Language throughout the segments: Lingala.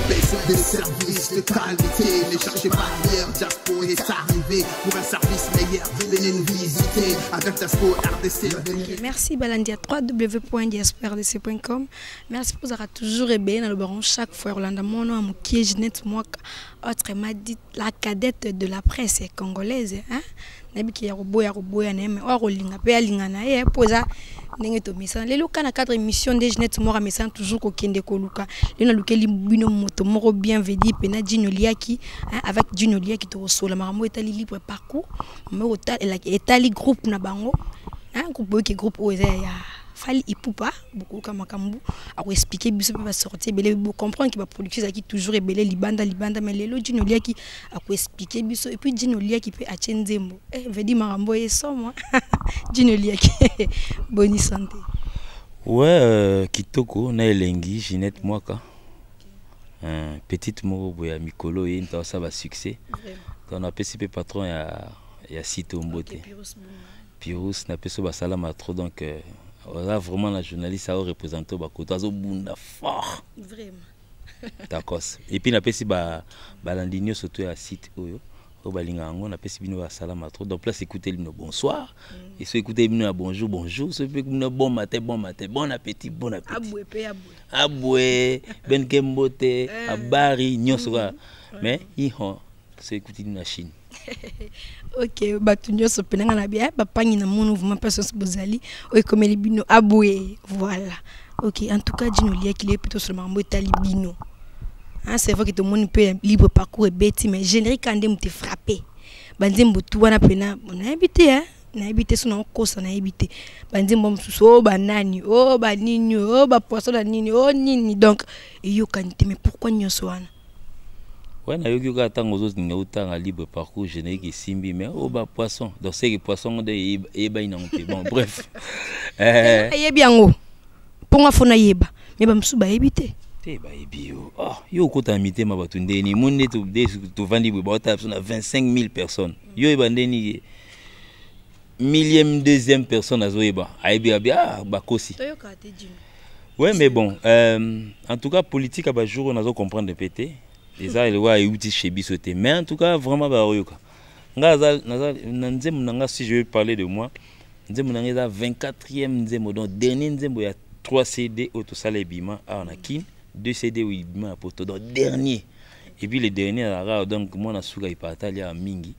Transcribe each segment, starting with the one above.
baisse des services de qualité. Ne cherchez barrière, Jaspo est arrivé pour un service meilleur. Venez nous visiter avec Jaspo RDC. Merci Balandi à www.diasporrdc.com. Merci pour avoir toujours aimé dans le baron chaque fois. Rolanda Mono, mon qui est Ginette Mwaka, autrement dit la cadette de la presse congolaise. Hein? Nabiki ya roboya neme wa rolinga pe alinga na ye poza ndenge to misa lelo kana 4 émissions de Ginette Mwaka misa toujours ko kende ko luka lena lukeli bino moto moko bien vedi pe na Dino Liaki avec Dino Liaki to sola makambo etali libre parcours mais etali groupe na bango hein groupe qui groupe oza ya Fali Ipupa beaucoup comme makambu a expliquer biso pe va sortir belé bo comprendre que ba production qui toujours belé libanda mais lelo Dino Liaki a expliquer biso et puis Dino Liaki peut atchenzembo veut dire makambo yeso moi Dino Liaki bonne santé ouais kitoko na elengi Ginette Mwaka petite moko boya mikolo et nta ça va succès on a PCP patron ya Sito Mbote Pirus na peso ba salama trop donc là vraiment la journaliste a représenté au côté bunda fort vraiment d'accord et puis na pesi ba landinio surtout à site oyo au balinga ngo na pesi bino ba salama trop donc place écouter le bonsoir et so écouter bino bonjour so peut bino bon matin bon appétit aboué ben kembote abari nyoso mais iho so écouter na Chine. Ok, batunyo so penanga na bia ba pangi na mouvement personne bozali o komeli bino aboué voilà. Ok, en tout cas Dino Liaki est plutôt sur le mambo talibino. Hein, c'est vrai que tout le monde peut libre parcours et bête mais générique quand dem te frappé. Banzembo tout wana pena on a habité hein, on a habité sur notre course on a habité. Banzembo msuso banani oh banini oh ba poisson la nini oh nini donc yo kanité mais pourquoi nyoso wana? Ouais, na yoki ka tango zo ninga utanga libre parcours générique simbi mais oh ba poisson donc c'est que poisson de eba ina mpe bon bref yebi yango ponga fona yeba mais ba msu ba ebité te ba ebi yo yo kota mité ma batu ndeni monde to vandi ba ta na 25 000 personnes yo eba ndeni millième deuxième personne azo eba ayebi ba kosi toyoka te Dino. Ouais mais bon en tout cas politique ba jour on a comprendre pété les a le wa euti chez bisoté mais en tout cas vraiment ba oyoka ngaza nzembo nanga si je vais parler de moi nzembo nanga za 24e nzembo donc dernier nzembo ya 3 CD auto sala bima on a kin 2 CD oui bima poto donc dernier et puis le dernier là donc moi na suka ipatali ya mingi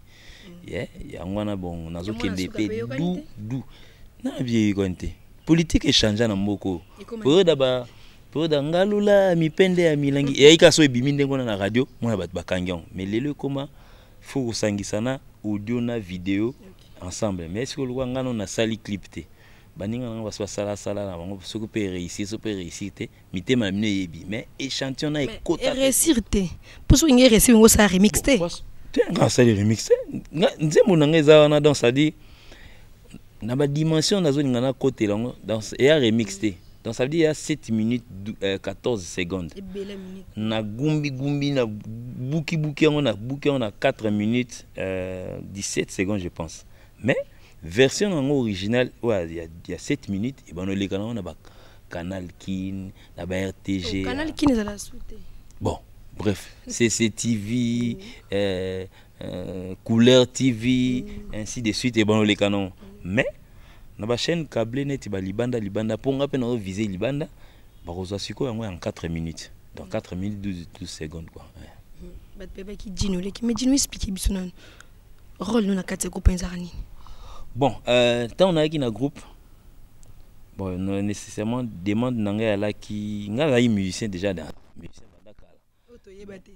ya ngwana bon nazo kende pe du na bien konté politique échange na mboko pour d'aba pour dangalula mipende ya milangi ya ikaso ebimi ndengo na radio mona bat bakangion mais lelo comment faut sangisana audio na vidéo ensemble mais est-ce que le ngano na sali clip te baninga na baswa sala na bango soko pe réussir te mitema mine yebi mais échantillon na ekota réussir te pour so ngi réussir ngo sa remix te te nga sa remix nzembo na ngeza na dans ça dit na ba dimension nazo ngana côté lango dans et remix te. Donc ça veut dire 7 minutes 14 secondes. Na gumbi na buki on a 4 minutes 17 secondes je pense. Mais version originale il y a 7 minutes et ben les canaux on a Canal Kin, na RTG. Canal Kin ça la souté. Bon, bref, CCTV Couleur TV ainsi de suite et ben les canaux. Mais na ba chaîne câblée net ba libanda pour nga pe na viser libanda ba roza siko yango en 4 minutes donc 4 minutes 12 secondes quoi ba bébé qui Dino Liaki mais Dino expliquer biso non rôle nous na kati groupe nzarani bon tant on a qui na groupe bon non nécessairement demande nanga ya la qui nga la musicien déjà dans musicien badakala oto yebate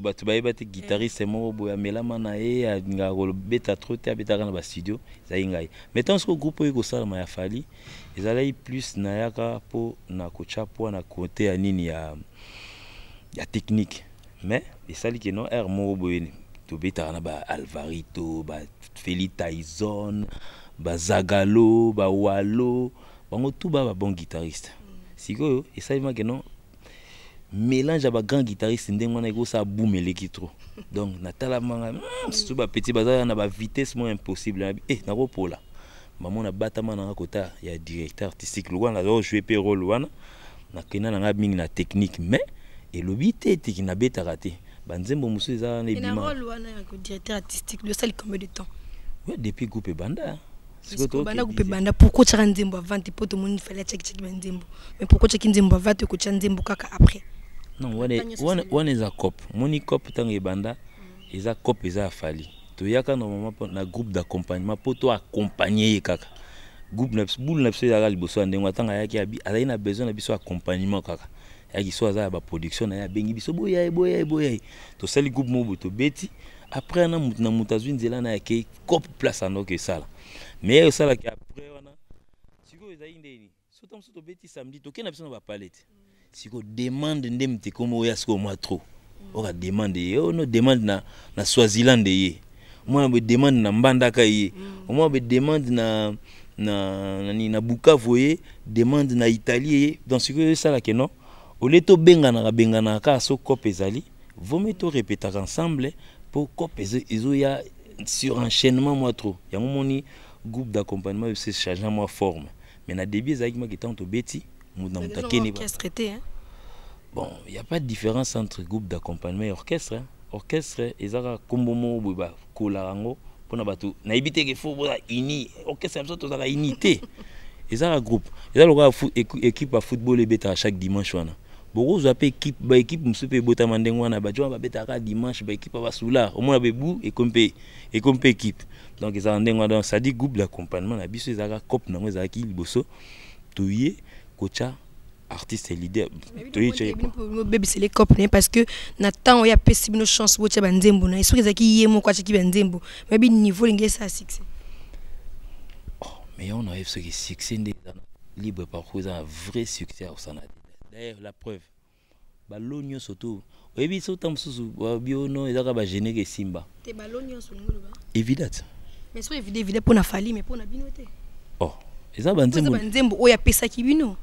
batu bayebate guitariste mo boya melama na ye nga beta trop te beta na ba studio zaingai mettons ce groupe ko salama ya Fali ezalai plus na yaka po na kochapo na côté ya nini ya technique mais esali ke non air mo boyeni to beta na ba Alvarito ba Feli Tyson ba Zagalo ba Walo bango tout ba bon guitariste siko esali ma ke non mélange à grand guitariste ndenge wana eko sa boom eleki trop donc natala manga surtout ba petit bazar na ba vitesse moins impossible na ko pola maman na batama na kota ya directeur artistique le wana do jouer pe rôle wana na kena na mingi na technique mais et l'obité qui n'a bête raté banzembo musu eza na ebima le directeur artistique le seul combien de temps ouais depuis groupe banda banda groupe banda pourquoi tu as nzembo avant te poto moni fallait check nzembo mais pourquoi check nzembo avant te ko nzembo kaka après non wana eza cop moni cop tanga banda eza cop eza afali to yaka normalement na groupe d'accompagnement pour to accompagner kaka groupe na boule na biso ya liboso ndengo tanga yaki abi azali na besoin na biso accompagnement kaka yaki so za ba production na ya bengi biso boya to sali groupe mobo to beti après na mutazwi nzela na yake cop place ando que ça mais ça là qui après wana siko ezali ndeni so tam so to beti samedi to kena biso na ba palette siko demande ndem te komo ya siko moi trop ora demande yo no demande na Swaziland ye moi be demande na Mbandaka ye moi be demande na Bukavu ye demande na Italie dans ce que ça là que non au leto bengana ka so cop ezali vaut mieux to répéter ensemble pour cop ezo ya sur enchaînement moi trop ya moni groupe d'accompagnement c'est changement forme mais na début ezali ma kitanto beti muna mutakeni ba bon il y a pas de différence entre groupe d'accompagnement et orchestre orchestre ezaka kombomo boba kolarango pona batu na ibite ke fo bola uni orchestre amso to za unité ezaka groupe ezaka équipe à football et beta chaque dimanche wana beaucoup za pe équipe musupe bota mandengo wana ba jwa ba beta ka dimanche ba équipe ba soula au moins bebu et compé équipe donc ezaka ndengo donc ça dit groupe d'accompagnement na biso ezaka cop nango ezaka ki liboso toyé kocha artiste et leader bébé c'est les cop parce que na temps il y a possible une chance bocha banzembo na iso ezaki yemo kwa chiki banzembo mais bi niveau l'ingé ça succès mais on a ce qui succès libre parcours un vrai succès au Sanad d'ailleurs la preuve balonyo surtout oyebi so tam susu biono ezaka ba générer simba te balonyo so ngolo ba évident mais so évident pour na fali mais pour na binoté oh ezaka banzembo oya pesa ki bino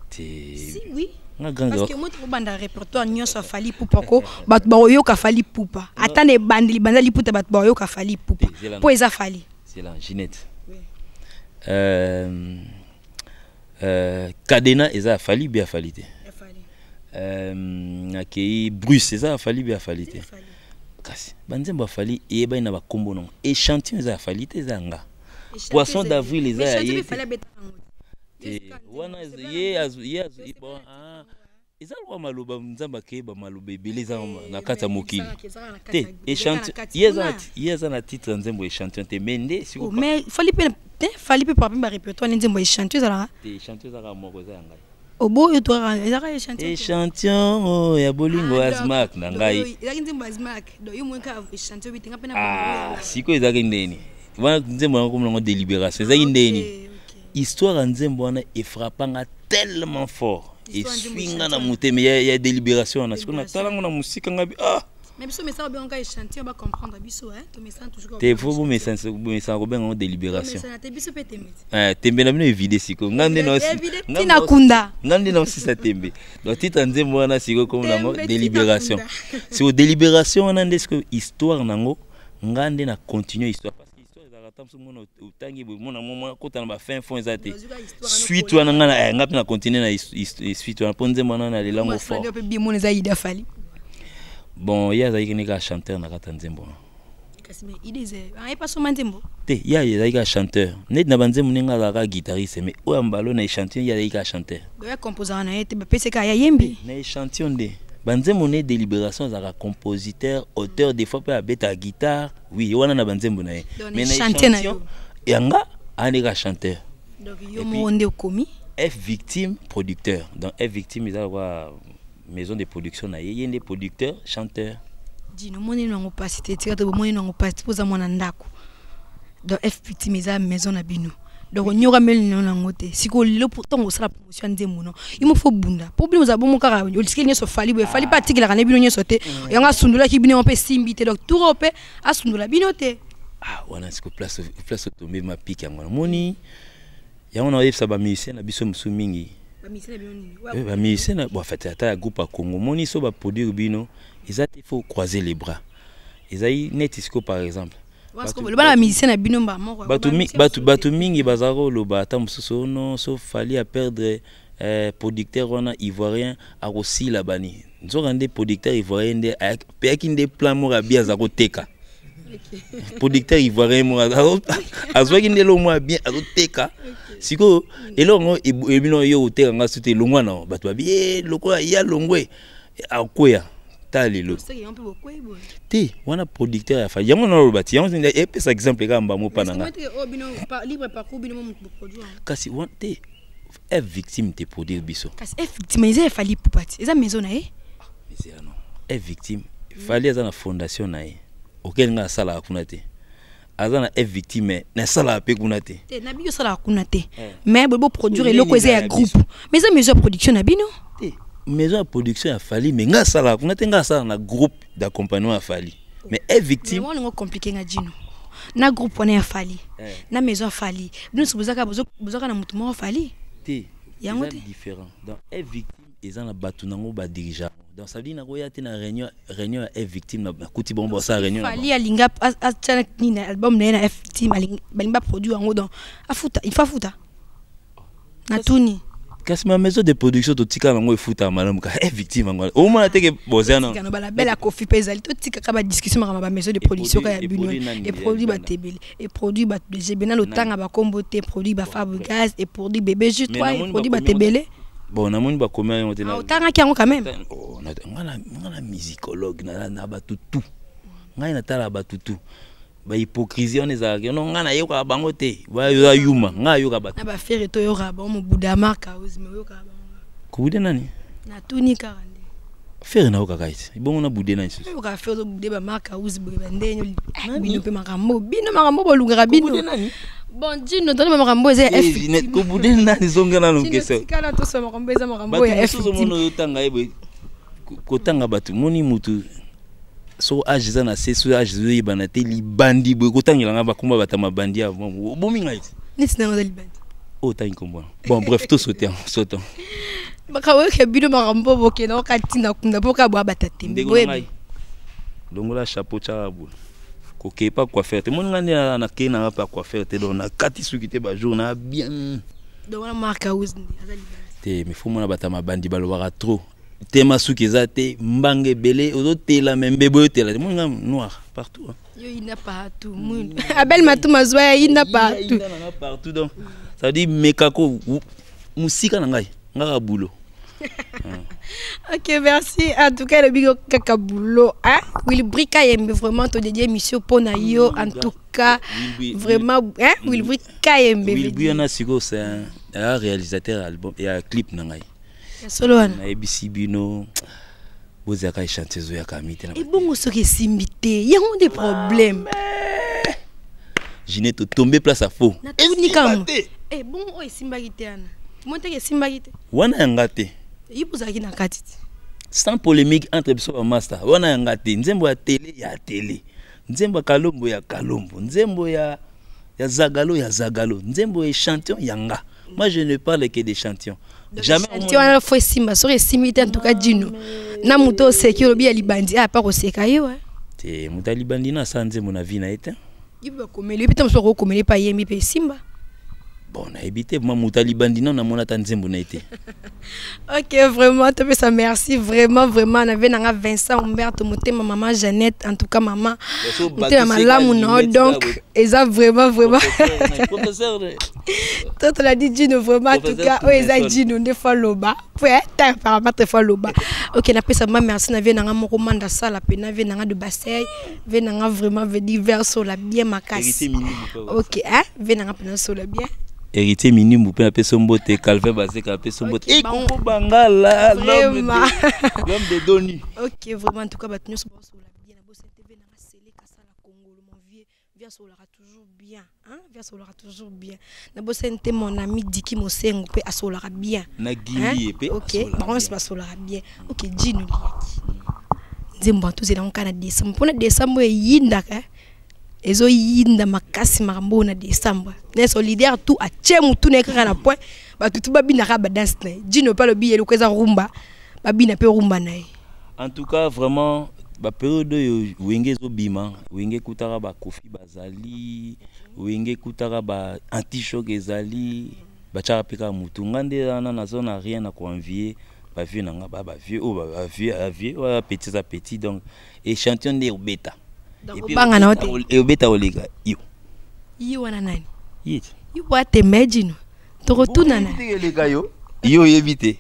si oui parce que moi tu banda répertoire nyonso fali pupa ko bat ba oyoka fali pupa atane bandili bandali puta bat ba oyoka fali pupa po eza fali c'est la Ginette Cadena eza fali bien falité akei Bruce eza fali bien falité kasi banzembo fali e ba ina ba kombo non échantillon eza falité eza nga poisson d'avril eza ye wana ye bon eza lo maloba nzamba ke ba maloba ebeleza na kata mokili te échantillon yeza na titre nzembo échantillon te mende siko mais fali pe par ba répertoire nzembo échantillon za te échantillon za moko za ngai obo yo to ezaka échantillon ya bolingo azmak na ngai ezaki nzembo azmak do yo mwenka échantillon bitinga pena siko ezaki ndeni wana nzembo yango comme délibération ezaki ndeni histoire nzembo wana efrappanga tellement fort et swinga na muteme ya délibération na siko na talango na musika ngabi mais biso message bien nga échantillon ba comprendre biso to message toujours te faut message ko benga délibération te biso pe tembe tembe na bino évidé siko ngande no tina kunda ngande no si sa tembe donc titre nzembo wana siko comme nango délibération c'est au délibération wana ndesko histoire nango ngande na continuer histoire utangi mona moma kota na ba fin fond ezate suite wana ngana ngapi na continuer na suite wana ponze mona na lelango fort bon ya zaiki nika chanteur na kata nzembo kasi mais idée ai pas so manzembo te ya zaiki chanteur net na banzembo ninga la guitariste mais o ambalo na chanteur ya zaiki chanteur do ya composant na ete ba pese ka ya yembi na chanteur de banzembo ne délibération za compositeur auteur des fois peut beta guitare oui wana na banzembo na mais na chanteur yanga anika chanteur donc yo monde komi F victime producteur donc F victime ils avoir maison de production na yende producteur chanteur dino moni nango pasi te tika to moni nango pasi poza mona ndako donc F victime za maison na bino donc nyoka mel nango te siko le pourtant on sera promotion nzembo non il me faut bunda problème za bomo kaka o tiske nyeso fali pas tikila kana bino nyeso te yanga sundula ki bino on peut simbite donc tout rope a sundula bino te wana siko place tomber ma pique yango moni yango na yefsa ba musicien na biso musu mingi ba musicien bon en fait ata groupe à Congo moni so ba produire bino il faut croiser les bras ezai netisco par exemple le bana musicien na bino ba moko batu mingi bazaro lo ba ta mususu no so fali à perdre producteur wana ivoirien aussi la bani nzoka nde producteur ivoirien nde peki nde plan moko bien azako teka producteur ivoirien mo azwaki nde lo mwa bien azoteka siko elongo ebino yo oteka nga sute longwa na bato babie lokola ya longwe akoya talelo te wana producteur ya fa yango na lobati yango nde epesa exemple ka mba mo pananga kasi wana te est victime de produire biso kasi est victime ils fallait poupati eza maison na e mais non est victime fallait za na fondation na e auquel nga sala kuna te azana est victime na sala pe kuna te na bio sala kuna te mais bo produire eloko eza ya groupe mais eza maison de production na bino te maison de production a falli mais nga sala kuna te nga sala na groupe d'accompagnement a falli mais est victime mais on compliqué nga dino na groupe on a falli na maison a falli nous bozaka na mutu mo falli c'est différent. Donc, est victime, ils ont battu nango ba dirigeant. Donc, ça veut dire que y a une réunion est victime na kuti bombo ça réunion. Fali alinga achana ni album na est victime alinga produit en donc afuta il faut futa. Na tuni. Kasi ma maison de production to tika nango efuta malamu ka est victime ngwa. Au moins teke bozana. Tika no bala belle coffee pezali to tika ka ba discussion ma maison de production ka ya bino et produit ba tebele et produit ba DG bena le temps ba kombote produit ba Fabregas et produit bébé J3 et produit ba tebele. Bon na moni ba combien on tena. Autant ki yango quand même. Oh ngana musicologue na ba tout. Ngai na tala ba tout. Ba hypocrisie on ezaka non ngana yoka bango te ba yo yuma nga yoka ba na ba faire to yoka ba mo buda marka uzime yoka ba ko bude nani na tuni karande faire na yoka kaiti ibongo na bude nani so yoka faire to bude ba marka uzime ba ndenyo bino pe makambo bolunga bino bon dino to makambo eza effective ko bude nani zonga na lungesa kala to so makambo eza makambo ya effective so mono yotanga ebe ko tanga batu moni mutu so ajiza na sesu ajizo yibana te libandi bwe kotangela nga bakumba batama bandi ya bomi ngai nisi na libandi o ta inkombo bon bref tout sauter bakawe ke bino makambo boke na katina kunda boka bwa batate ngai dongola chapeau cha boule ko kepa quoi faire te mon ngani na ke na pa quoi faire te don na kati suki te ba jour na bien donc na marka uzni azali te me faut mona batama bandi balobaka trop tema suki ezate mbange belé ozotela membe boyotela mo nga noir partout yo ina partout abel matu mazwa ina partout partout donc ça dit mekako musika na ngai ngaka boulot. Ok, merci. En tout cas, le bigo kakabulo, hein? Will Brika aime vraiment te dédier mission pour Nayo. En tout cas, vraiment, hein? Will Brika aime. Will Brika c'est un réalisateur album et un clip nangai. Solo na ABC bino bozaka chanteuse ya kamite na. Et bon ce que simbité, il y a des problèmes. Ginette tombé place à faux. Eh bon o simbagite ana. Monte ke simbagite. Wana ngate. Yibuzaki na kati. Sans polémique entre biso ba master. Wana ngate nzembo ya télé. Nzembo kalombo ya kalombo. Nzembo ya zagalo. Nzembo ya chantion yanga. Moi je ne parle que des chantions. Jamais tu as fait simba sur simité en tout cas dino na muto sekiro bi alibandi a pas oseka yo te mutalibandi na sanze mon avis na été iba komeli peut-être so komeli pa yemi pe simba bon na ebité moi mutalibandi na mona tanzembo na été. OK, vraiment te ça merci vraiment on avait nanga Vincent Humberto motema maman Jeannette en tout cas maman motema malamu no donc eza vraiment professeur toi l'a dit Dino vraiment en tout cas eza Dino ne faloba ouais ta paramètre faloba. OK na pesa merci na vie nanga moko manda sala pe na vie nanga de bassin vie nanga vraiment veut divers sur la bien makasi. OK hein vie nanga pe sur la bien héritier minimum pe apé sombote Calvin Bazeka apé sombote et Kongo Bangala l'homme de Doni. OK vraiment en tout cas batunyo so la bien na bosse TV na sele kasa la Congo mon vieux vient so toujours bien hein vient so toujours bien na bosse nte mon ami Diki Mosengo pe asolara bien na gili pe OK bon c'est pas solara bien OK Dino liaki nzembo tout c'est dans kana décembre pour décembre yinda ka ezo yinda makasi makambo na décembre ne solidaire tout a tchemu tout ne kaka na point ba tout babina ka ba dance na Dino pas le billet ko eza rumba babina pe rumba na. En tout cas vraiment ba période yo wenge zo bima wenge kutaka ba Kofi bazali wenge kutaka ba anti-choc ezali bachaka peka mutu ngande na zone rien à convier ba vieux nanga ba vieux o ba vieux wa petit à petit donc échantillon de obeta et puis banga na hotel et obeta oliga yo wana nani yo what imagine to retourna na yo éviter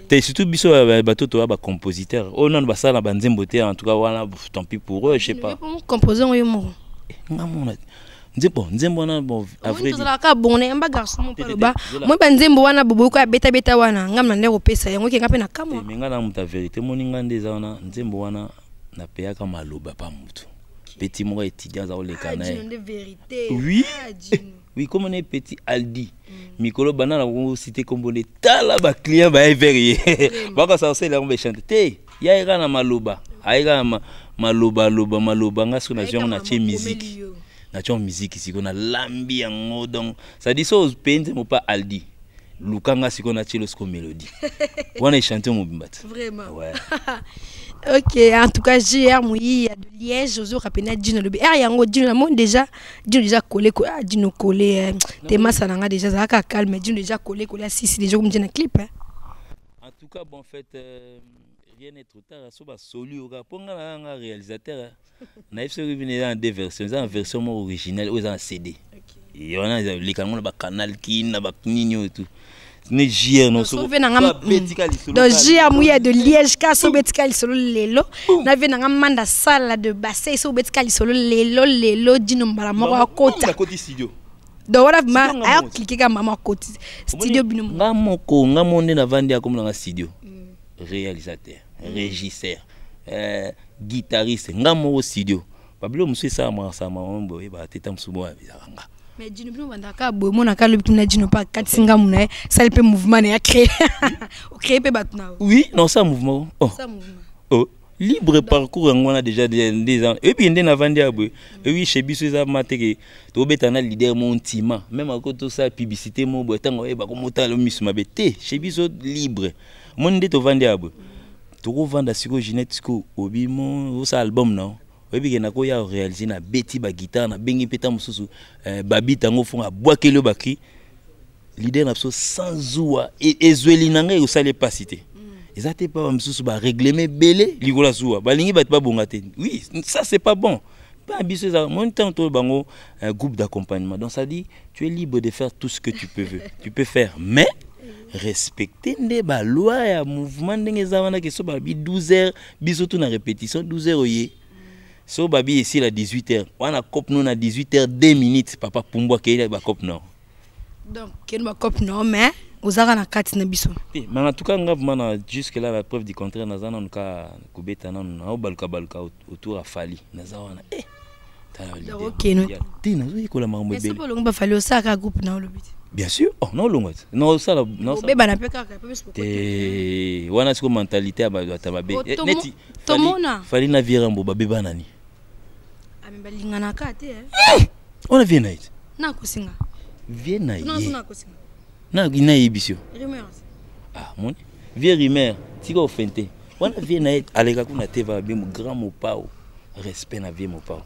t'es surtout biso bato to ba compositeur oh non basala ba nzembo te en tout cas wana tant pis pour eux je sais pas composant yo mo ngamona nzembo na bon avril to la ka bonne mba garçon mo paloba mo ba nzembo wana bobo ko beta wana ngamna ndeko pesa yango ke ngape na kamo mais ngana muta vérité moninga ndeza wana nzembo wana na peya ka maloba pa mutu petit mo étudiant za oleka na oui oui comme on est petit Aldi mikolo banana ko cité comme on tala ba client ba verrier baka ça c'est là on va chanter te ya ira na maloba aira maloba ngaso na jonga na tie musique na tie musique ici qu'on a lambi yango donc ça dit ça aux peintres mo pas Aldi lukanga siko na tie losko mélodie on a chanté mon bimbat vraiment ouais. Ok, en tout cas, JR Mouyi de Liège, Jozo Rapena Dino le BR yango Dino la monde déjà collé Dino collé Théma Sananga déjà ça ka calme Dino déjà collé à 6 déjà comme Dino clip hein. En tout cas bon en fait rien n'est trop tard so ba solu oka ponga na réalisateur na ifso venir dans deux versions en version originale ou en CD. Et on a les canaux ba canal qui na ba nini et tout. Ne JR non so donc JR Mouya de Liège ka so betikali solo lelo na ve na manda sala de bassin so betikali solo lelo dino mbala moko akota côté studio donc voilà ma a cliquer ka mama côté studio bino ngamoko ngamonde na vandi akomna nga studio réalisateur régisseur guitariste ngamo studio babilo musu sa mambo ba teta musubo bizaranga. Mais Dino bino bandaka boy mona ka lobi tuna Dino pa katinga muna ça le mouvement na créer o créer pe batuna oui non ça mouvement ça mouvement oh libre parcours on a déjà des ans et puis ndé na vandi abwe et oui chez biso za mateke to betana leader montima même ako to ça publicité mo bo tango e ba ko motalo misuma bete chez biso libre mon ndé to vandi abwe to ko vanda siko Ginette siko obimo o sa album non oui bien na ko ya réaliser na beti ba guitare na bengi peta mususu babi tango fonga boakelo baki leader na so sans zoua et ezweli nanga e osale pas cité ezate pas mususu ba réglemer belé likola zoua balingi bat ba bongate oui ça c'est pas bon pas biso ça mon temps to bango un groupe d'accompagnement donc ça dit tu es libre de faire tout ce que tu peux faire mais respecter les lois et mouvement ndenge zawana ke so ba bi 12h biso tout na répétition 12h oye. So babi ici à 18h. On a cop non à 18h 2 minutes papa Pumbo ke ba cop non. Donc ken ba cop non mais ozaka na kati na biso. Mais en tout cas ngavuma jusque là la preuve du contraire nazana nka kubeta na baluka autour à Fali nazawana OK non. Tina zo ikola mambo belle. Mais c'est pas longo ba Fali osaka groupe na olobiti. Bien sûr. Oh non longo. Non ça non ça. Beba na peka ka pe wana siko mentalité ba tababe. Neti. Tomona. Fali na virambo ba beba nani. Balingana kate on a bien night na kosinga bien night non na kosinga na ina yebisio rumeur ah mon vieux rumeur tiko fente on a bien night aleka kuna teva be mu grand mo pao respect na vie mo pao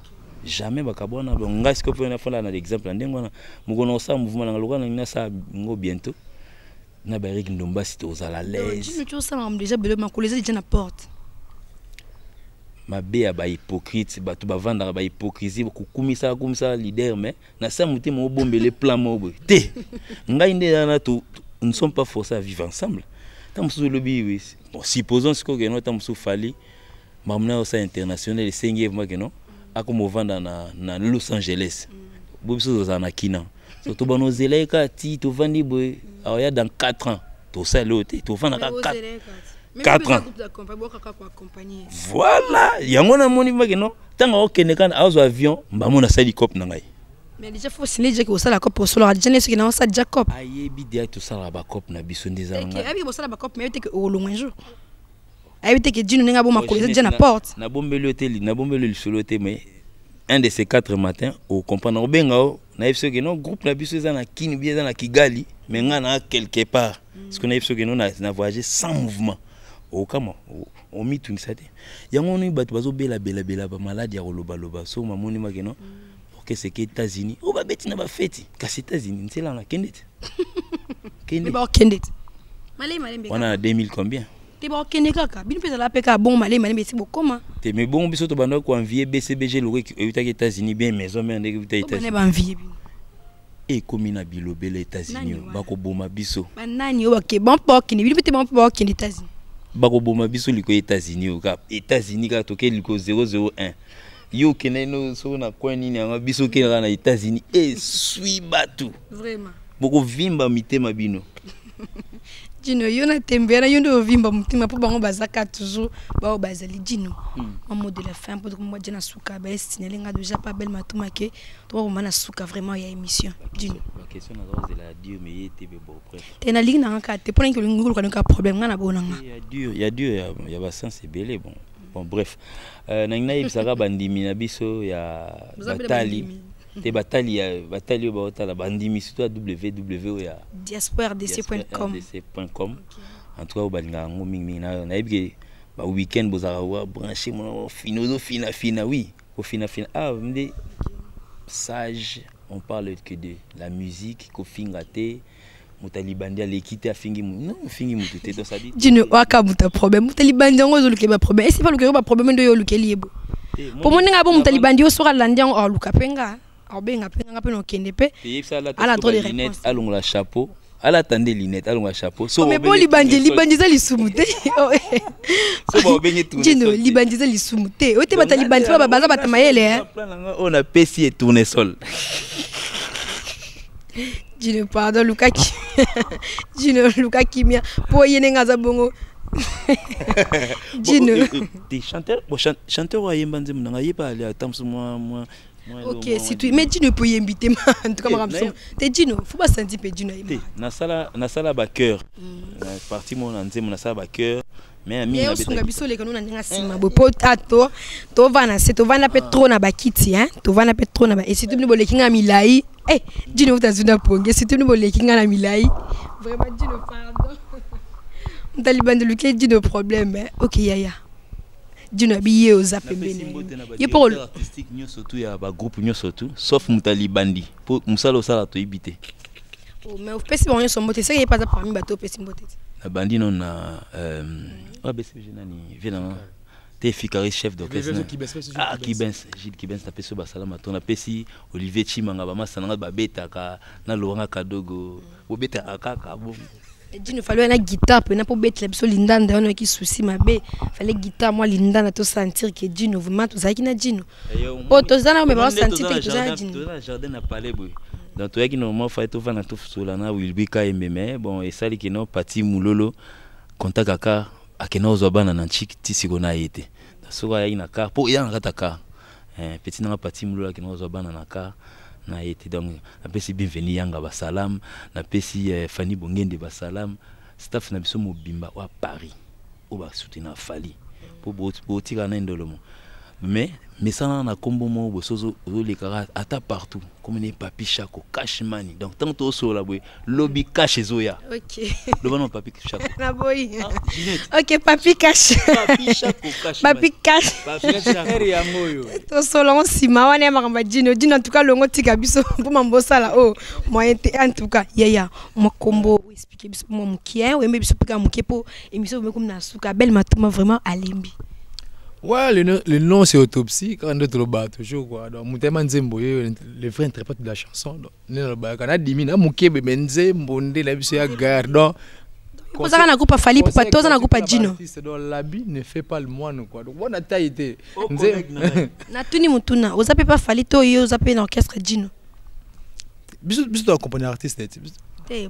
jamais bakabona ngai siko pona fala na exemple ndengo na mukono sa mouvement na lokana na sa ngo bientôt na ba Eric Ndomba sito za la l'aise tu nous ça même déjà bele makoleza déjà na porte mabe ya ba hypocrite bato bavanda ba hypocrisie kokumisa leader mais na sa muté mo bombele plan mo te ngai nde na to nous ne sommes pas forcés à vivre ensemble tam sou lobi oui bon supposons que no tam sou fali mamna au sein international sengi moi que non akomo vanda na Los Angeles bobiso za na kina surtout bano zeleka ti to vandi boy ya dans 4 ans to ça l'autre to vanda 4 ans. Voilà, yango na moni maki non. Tanga okene kana azo avion, mbamona sa hélicoptère na ngai. Mais déjà faut signer déjà que ça la cop solo, déjà ne qui na ça déjà cop. Ayebi dia to sala ba cop na biso ndeza nga. Abi bo sala ba cop mais que au long un jour. Ayebi que dino nga bo makoleza déjà na porte. Na bombelo hotel, na bombelo solo hotel mais un de ces 4 matins au comprendre obenga na ifso que non groupe na biso za na Kini bien na Kigali, mais nga na quelque part. Parce que na ifso que non na voyager sans mouvement. Au kama on mit tout ça yango ni bato bazo bela ba maladie ya loba so mamoni makeno orchestre qui États-Unis o ba beti na ba fête kasi États-Unis c'est là na kendet kendet ba kendet malé on a 2000 combien te ba kendet kaka bino pesa la peka bon malé beti bokoma te mais bon biso to banda ko envier BCBG lo ki utaki États-Unis bien maison mais ndeki uta États-Unis ba envier bino et comme na bilobele États-Unis bako boma biso ba nani o ba bon pok ni bino pete bon pok ni États-Unis bako boma biso liko États-Unis o ka États-Unis ka toke liko 001 yo keneno so na kwa nini anga biso kenera na États-Unis et sui batu vraiment boko vimba mitema bino Dino yo na tembera yo ndo vimba mutima po bango bazaka toujours ba bazali Dino en mode de la fin pour moi dina suka ba signaler nga déjà pas belle matuma ke to ba mana suka vraiment ya émission Dino la question na rose de la Dieu mais était beau bref te na ligne na ka te pona ke ngulu ka problème nga na bona nga il y a ba sens c'est belé bon bref na ngina ibsaka bandimi na biso ya batali te batali ba otala bandimi surtout à www ya diasporadc.com en tout cas balinga ngo mingi na yebike ba weekend bozaka wa brancher mon fina oui au fina ah mde sage on parle que de la musique ko fingate mutalibandi alekite afingi non fingi mutute to ça dit Dino waka muta problème mutalibandi ngo zoluke ba problème et c'est pas le ba problème ndo yo lukeli yebo pour mon nga bo mutalibandi yo sora landi en luka penga benga penga pe no kende pe ala trop de réponses alonga chapeau ala tande linette alonga chapeau so mais bon libandi za lisumute so ba benye tout Dino libandi za lisumute o te bata libandi ba baza bata mayele on a pesi et tournesol Dino pardon Lukaki Dino Lukaki mia po yene ngaza bongo Dino des chanteurs wa yemba nzemu nga yeba ali atamsu moi ok si tu mais Dino peut y inviter en tout cas maramso te Dino faut pas sentir pe Dino na sala ba cœur parti mon nzemu na sala ba cœur mais ami na beto biso le kanona ndinga sima bo potato to vana se to vana pe trop na ba kiti hein to vana pe trop na ba et si tu ne boleki nga milai Dino utazuna ponge si tu ne boleki nga na milai vraiment Dino pardon Taliban de Luke Dino problème ok yaya Dino biye oza pembeni ye pour artistique nyo surtout ya ba groupe nyo surtout sauf mutalibandi pour musalo sala to ibité oh mais pesi bon nyo sombote c'est que pas parmi bato pesi mbote la bandi non na BCBG nani vena te fikari chef d'orchestre Gilles Kibens tapé so basalama to na pesi Olivier Chimanga ba masana ba betaka na Laurent Kadogo bo betaka kaka bo Dino fallait une guitare pour n'importe quoi biso lindanda on qui souci mabe fallait guitare moi lindanda to sentir que Dino vraiment to zaki na Dino po to zana me ba sentir que to zana Dino to jardin na palais boy donc to yaki normalement fallait to vana to solana wilbika mais bon et ça qui non parti mulolo contact kaka akena ozobana na nchiki tisiko na yete so ya ina ka po ya na kataka petit na parti mulolo akena ozobana na ka na été donc na pesi bienvenue yanga ba salam na pesi Fanny Bongende ba salam staff na biso mobimba wa Paris o ba soutenir Fali po botika na ndolomo mais ça na kombo mo bosozo le kara ata partout comme ne papi chako cash money donc tant to so la boy lobby cash zoya ok le bon papi chako na boy ok papi cash papi cash area moyo to so longo sima wana makamba Dino en tout cas longo tika biso pour mambosa la oh moyen en tout cas yaya mo kombo expliquer biso mo mukien ou biso pika mukie po émission comme na suka belle matuma vraiment alimbi. Ouais, le nom c'est Autopsie, quand on est trop bas, toujours quoi. Donc, Moutema Nzembo, le vrai interprète de la chanson. Donc, quand on a dit, on a dit, Nzembo, la vie à garde. Donc, on a groupe Fali pour pas tous on a groupe Dino. L'habit ne fait pas le moine quoi. Donc, on a taillé. Na tuni mutuna, oza pe pas Fali to yo oza pe na orchestre Dino. Biso biso accompagner artiste net.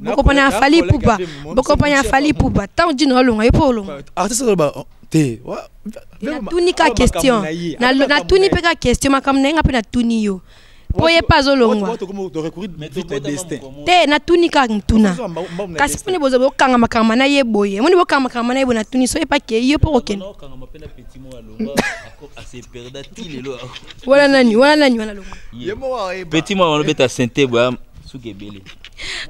Boko panya Fali Poupa. Boko panya Fali Poupa. Tant Dino longa yepo longa. Artiste là te wa na tuni ka question na tuni pe ka question makam nenga pe na tuni yo poye pas olongwa te na tuni ka mtuna kasi pone bozo bokanga makama na ye boye moni bokanga makama na ye na tuni so e pa ke yo po ken wala nani wana longa petit mo beta sente bo sugebele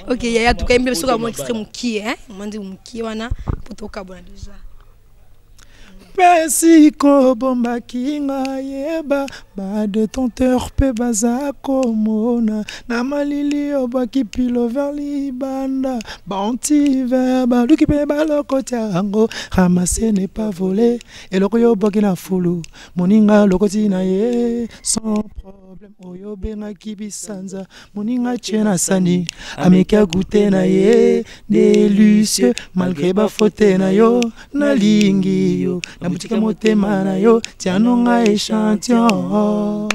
ok ya tout ka mbe suka mo extrême qui hein mandi muki wana potoka bona déjà Pesiko bomba kinga yeba ba détenteur pe baza komona na malili obaki pilo vers libanda ba antiverba luki pe baloko tiango ramasser n'est pas volé et loko yo boki na fulu moninga lokoti na ye sans problème oyo benga kibisanza moninga chena sani ameka goûter na ye délicieux malgré ba faute na yo na lingi yo na boutique motema na yo tianonga échantillon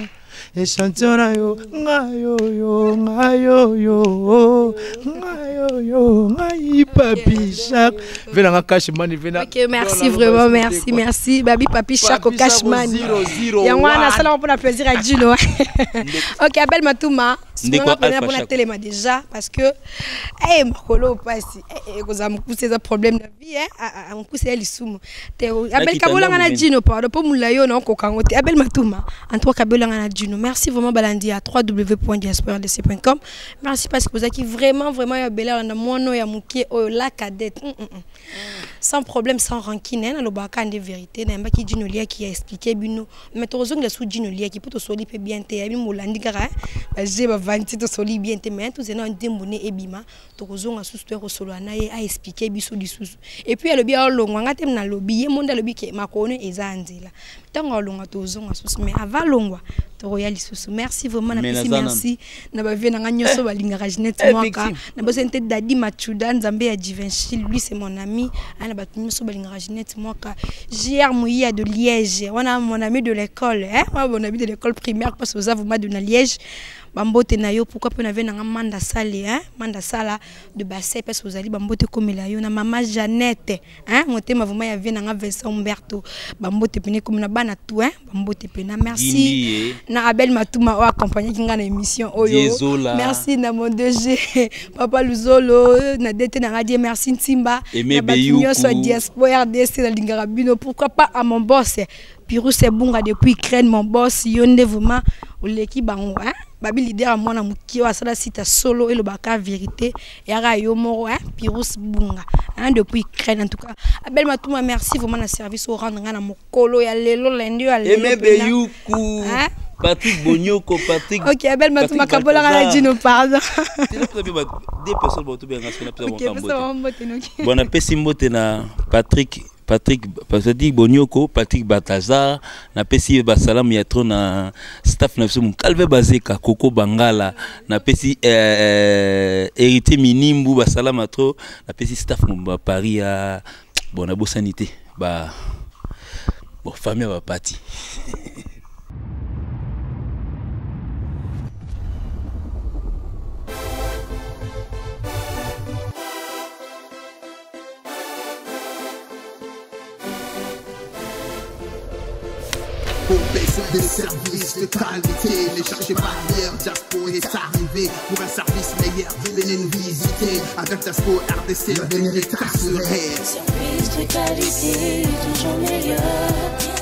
échantillon na yo ngayo yo ngayo yo ngayo yo ngai papi Chaque venanga cashman vena. OK, merci vraiment, merci babi papi Chaque cashman yangwana sala pour plaisir à Dino. OK, Abel Matouma on a pour la télé déjà parce que makolo pasi koza mukuse za problème na vie mukuse ya lisumu te Abel Kabola na Dino pardon pour mulayo na kokango te Abel Matouma en toi Kabola na Dino. Merci vraiment balandi à www.diasporadc.com. Merci parce que vous avez vraiment ya bela na mono ya mukie la cadette sans problème sans rancune na lobaka de vérité na mbaki Dino lia qui a expliqué bino mais tozonga sous Dino lia qui peut soli pe bien te abi molandi kara j'ai ba vanti to soli bien te mais tout zena ndembone ebima tozonga sous to solo na ye a expliqué biso lisusu et puis le bien longa ngate na lobi ye monde lobi ke makone ezanzela tango longa tozonga sous mais avant longwa Royal Lisusu. Merci vraiment merci na ba vie na nyoso balingaka Jeanette Mwaka na ba sente Dadi Machuda Nzambe ya Givenchy lui c'est mon ami ana ba nyoso balingaka Jeanette Mwaka JR Mouya de Liège on a mon ami de l'école mon ami de l'école primaire parce que vous avez de Liège bambote na yo pourquoi pe na ve na manda sala de bassin parce que vous allez bambote comme la yo na maman Jeannette motema vraiment ya ve na Vincent Umberto bambote pene comme na bana tout bambote pena merci na Abel Matouma o accompagner kinga na émission oyo merci na mon DG papa Luzolo na dete na radio merci Ntimba na batinyo so diaspora RDC na Lingarabino pourquoi pas à mon boss Pirou Sebunga depuis Ukraine mon boss yonde vraiment oleki bango babi leader moi na mukio asala sita solo et le baka vérité et ara yo moro Pirou Sebunga depuis Ukraine en tout cas Abel Matouma merci vraiment na service au rendre na mokolo ya lelo lendi ya lelo Patrick Bonyoko, Patrick. OK, Abel Matouma Kabola na Dino pardon. Des personnes vont tout bien bon appétit simbote na Patrick Bonyoko, Patrick Bataza, na pesi basalam yatro na staff na biso Calve Bazeka, Coco Bangala, na pesi hérité Minimbu basalam atro, na pesi staff mba Paris à bon abo sanité ba bon famille va parti. Pour baisser des services de qualité, ne cherchez pas hier, Jaspo est arrivé pour un service meilleur, venez nous visiter, avec Jaspo RDC, venez les tasserais. Service de qualité, toujours meilleur.